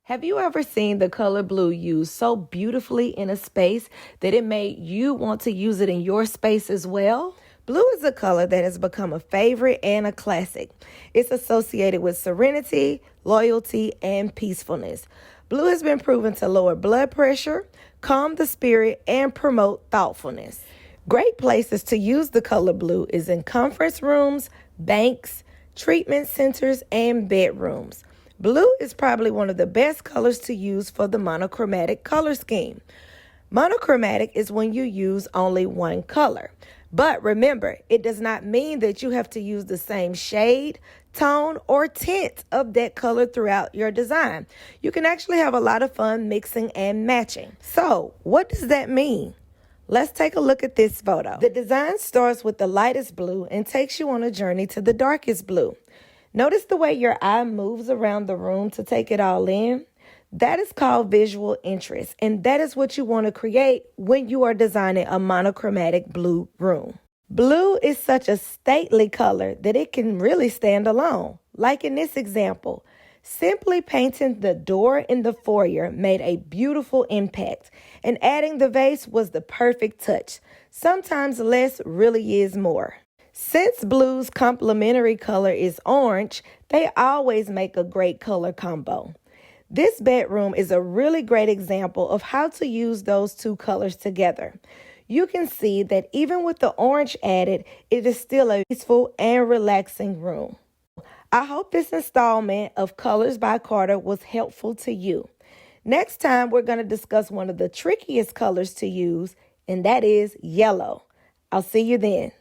Have you ever seen the color blue used so beautifully in a space that it made you want to use it in your space as well? Blue is a color that has become a favorite and a classic. It's associated with serenity, loyalty, and peacefulness. Blue has been proven to lower blood pressure, calm the spirit, and promote thoughtfulness. Great places to use the color blue is in conference rooms, banks, treatment centers, and bedrooms. Blue is probably one of the best colors to use for the monochromatic color scheme. Monochromatic is when you use only one color. But remember, it does not mean that you have to use the same shade, tone, or tint of that color throughout your design. You can actually have a lot of fun mixing and matching. So, what does that mean? Let's take a look at this photo. The design starts with the lightest blue and takes you on a journey to the darkest blue. Notice the way your eye moves around the room to take it all in. That is called visual interest, and that is what you want to create when you are designing a monochromatic blue room. Blue is such a stately color that it can really stand alone. Like in this example, simply painting the door in the foyer made a beautiful impact, and adding the vase was the perfect touch. Sometimes less really is more. Since blue's complementary color is orange, they always make a great color combo. This bedroom is a really great example of how to use those two colors together. You can see that even with the orange added, it is still a peaceful and relaxing room. I hope this installment of Colors by Carter was helpful to you. Next time, we're going to discuss one of the trickiest colors to use, and that is yellow. I'll see you then.